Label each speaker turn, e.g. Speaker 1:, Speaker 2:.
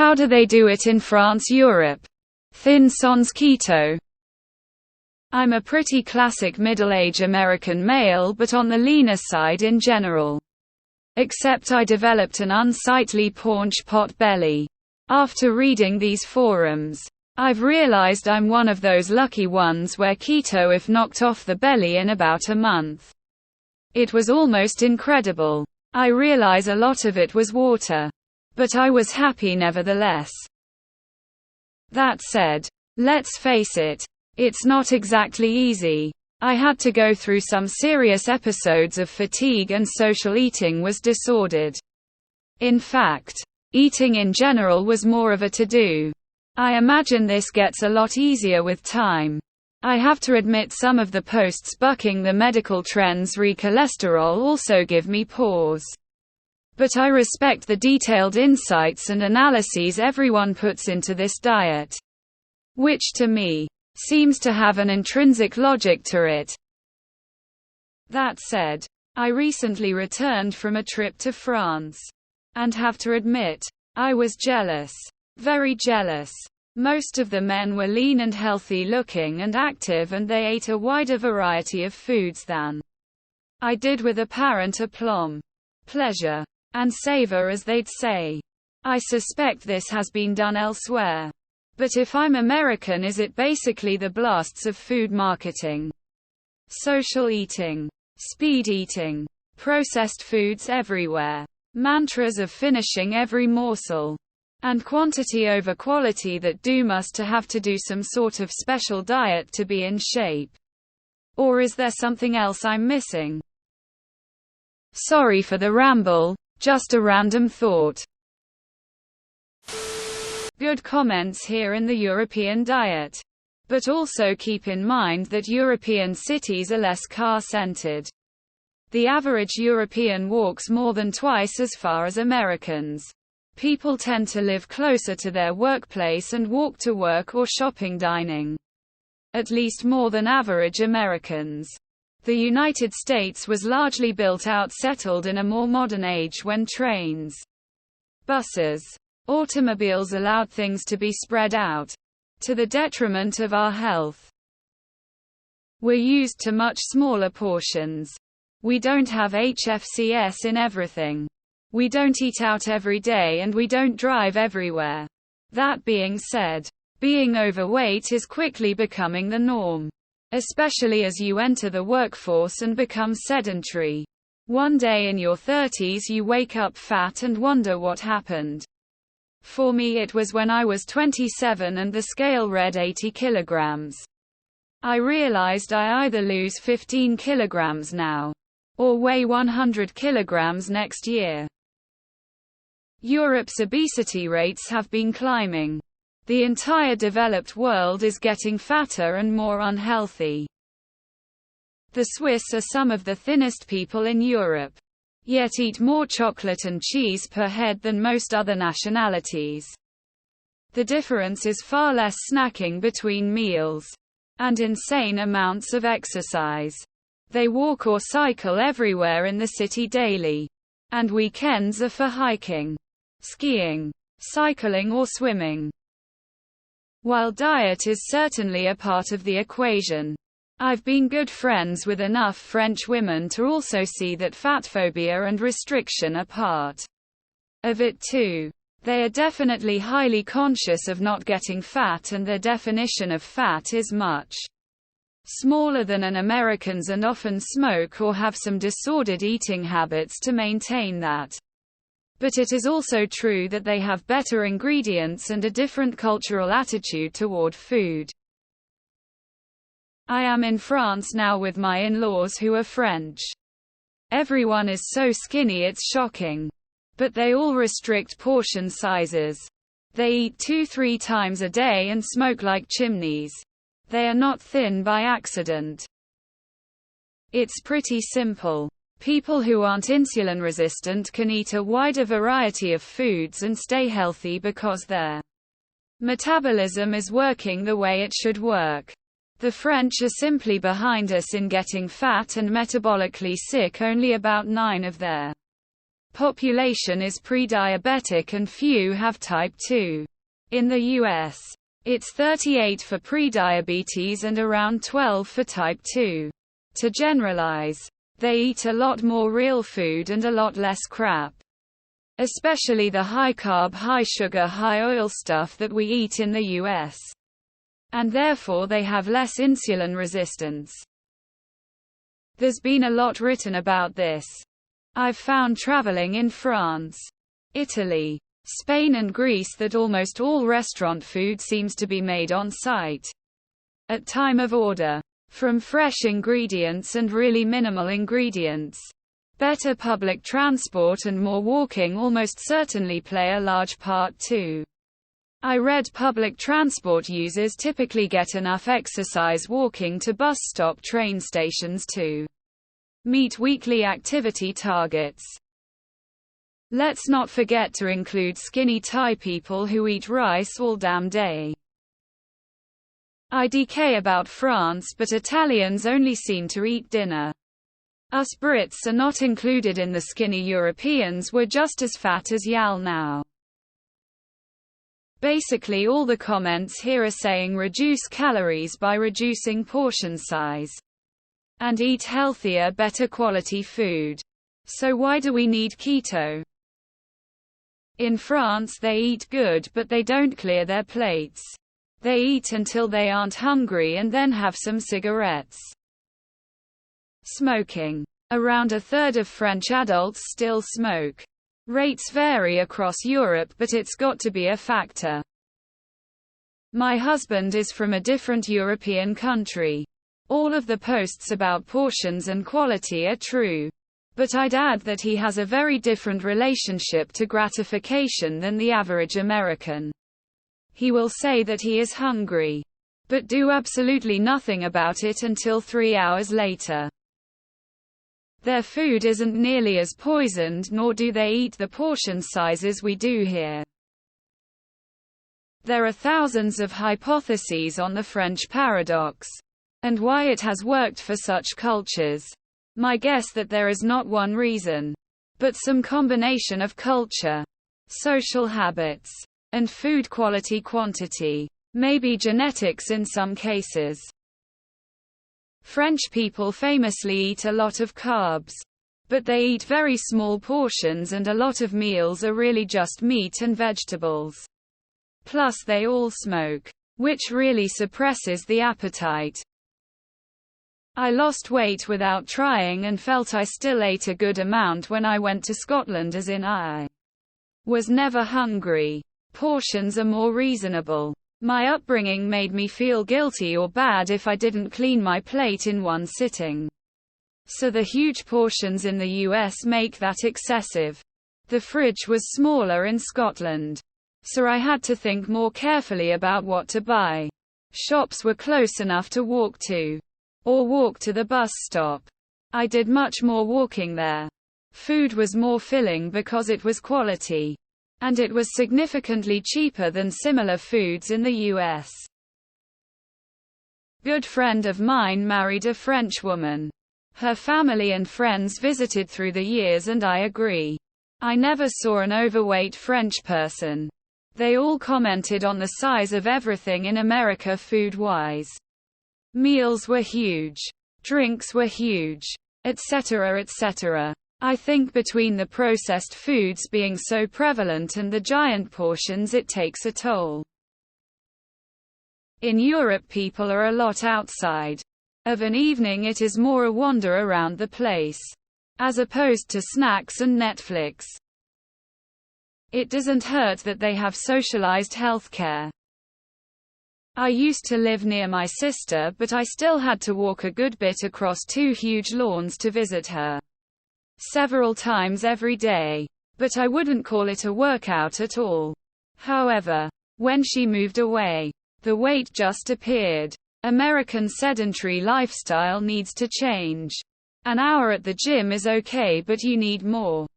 Speaker 1: How do they do it in France, Europe? Thin sans keto. I'm a pretty classic middle-age American male, but on the leaner side in general. Except I developed an unsightly paunch pot belly. After reading these forums, I've realized I'm one of those lucky ones where keto if knocked off the belly in about a month. It was almost incredible. I realize a lot of it was water. But I was happy nevertheless. That said, let's face it, it's not exactly easy. I had to go through some serious episodes of fatigue and social eating was disordered. In fact, eating in general was more of a to-do. I imagine this gets a lot easier with time. I have to admit some of the posts bucking the medical trends re cholesterol also give me pause. But I respect the detailed insights and analyses everyone puts into this diet. Which to me, seems to have an intrinsic logic to it. That said, I recently returned from a trip to France. And have to admit, I was jealous. Very jealous. Most of the men were lean and healthy looking and active, and they ate a wider variety of foods than I did, with apparent aplomb, pleasure, and savor, as they'd say. I suspect this has been done elsewhere. But if I'm American, is it basically the blasts of food marketing? Social eating, speed eating, processed foods everywhere, mantras of finishing every morsel, and quantity over quality that must have to do some sort of special diet to be in shape. Or is there something else I'm missing? Sorry for the ramble, just a random thought. Good comments here in the European diet. But also keep in mind that European cities are less car-centered. The average European walks more than twice as far as Americans. People tend to live closer to their workplace and walk to work or shopping dining. At least more than average Americans. The United States was largely built out, settled in a more modern age when trains, buses, automobiles allowed things to be spread out, to the detriment of our health. We're used to much smaller portions. We don't have HFCS in everything. We don't eat out every day, and we don't drive everywhere. That being said, being overweight is quickly becoming the norm. Especially as you enter the workforce and become sedentary. One day in your 30s you wake up fat and wonder what happened. For me it was when I was 27 and the scale read 80 kilograms. I realized I either lose 15 kilograms now, or weigh 100 kilograms next year. Europe's obesity rates have been climbing. The entire developed world is getting fatter and more unhealthy. The Swiss are some of the thinnest people in Europe, yet eat more chocolate and cheese per head than most other nationalities. The difference is far less snacking between meals, and insane amounts of exercise. They walk or cycle everywhere in the city daily, and weekends are for hiking, skiing, cycling or swimming. While diet is certainly a part of the equation, I've been good friends with enough French women to also see that fatphobia and restriction are part of it too. They are definitely highly conscious of not getting fat, and their definition of fat is much smaller than an American's, and often smoke or have some disordered eating habits to maintain that. But it is also true that they have better ingredients and a different cultural attitude toward food. I am in France now with my in-laws who are French. Everyone is so skinny it's shocking. But they all restrict portion sizes. They eat 2-3 times a day and smoke like chimneys. They are not thin by accident. It's pretty simple. People who aren't insulin resistant can eat a wider variety of foods and stay healthy because their metabolism is working the way it should work. The French are simply behind us in getting fat and metabolically sick. Only about 9 of their population is pre-diabetic and few have type 2. In the US, it's 38 for prediabetes and around 12 for type 2. To generalize, they eat a lot more real food and a lot less crap. Especially the high-carb, high-sugar, high-oil stuff that we eat in the US. And therefore they have less insulin resistance. There's been a lot written about this. I've found traveling in France, Italy, Spain and Greece that almost all restaurant food seems to be made on site. At time of order. From fresh ingredients and really minimal ingredients. Better public transport and more walking almost certainly play a large part too. I read public transport users typically get enough exercise walking to bus stop train stations to meet weekly activity targets. Let's not forget to include skinny Thai people who eat rice all damn day. IDK about France, but Italians only seem to eat dinner. Us Brits are not included in the skinny Europeans. We're just as fat as y'all now. Basically all the comments here are saying reduce calories by reducing portion size. And eat healthier, better quality food. So why do we need keto? In France they eat good but they don't clear their plates. They eat until they aren't hungry and then have some cigarettes. Smoking. Around a third of French adults still smoke. Rates vary across Europe, but it's got to be a factor. My husband is from a different European country. All of the posts about portions and quality are true. But I'd add that he has a very different relationship to gratification than the average American. He will say that he is hungry, but do absolutely nothing about it until 3 hours later. Their food isn't nearly as poisoned, nor do they eat the portion sizes we do here. There are thousands of hypotheses on the French paradox, and why it has worked for such cultures. My guess that there is not one reason, but some combination of culture, social habits, and food quality quantity. Maybe genetics in some cases. French people famously eat a lot of carbs. But they eat very small portions and a lot of meals are really just meat and vegetables. Plus they all smoke, which really suppresses the appetite. I lost weight without trying and felt I still ate a good amount when I went to Scotland, as in I was never hungry. Portions are more reasonable. My upbringing made me feel guilty or bad if I didn't clean my plate in one sitting. So the huge portions in the US make that excessive. The fridge was smaller in Scotland. So I had to think more carefully about what to buy. Shops were close enough to walk to. Or walk to the bus stop. I did much more walking there. Food was more filling because it was quality. And it was significantly cheaper than similar foods in the US. Good friend of mine married a French woman. Her family and friends visited through the years and I agree. I never saw an overweight French person. They all commented on the size of everything in America food-wise. Meals were huge. Drinks were huge. Etc. etc. I think between the processed foods being so prevalent and the giant portions it takes a toll. In Europe people are a lot outside. Of an evening it is more a wander around the place. As opposed to snacks and Netflix. It doesn't hurt that they have socialized healthcare. I used to live near my sister but I still had to walk a good bit across 2 huge lawns to visit her. Several times every day. But I wouldn't call it a workout at all. However, when she moved away, the weight just appeared. American sedentary lifestyle needs to change. An hour at the gym is okay but you need more.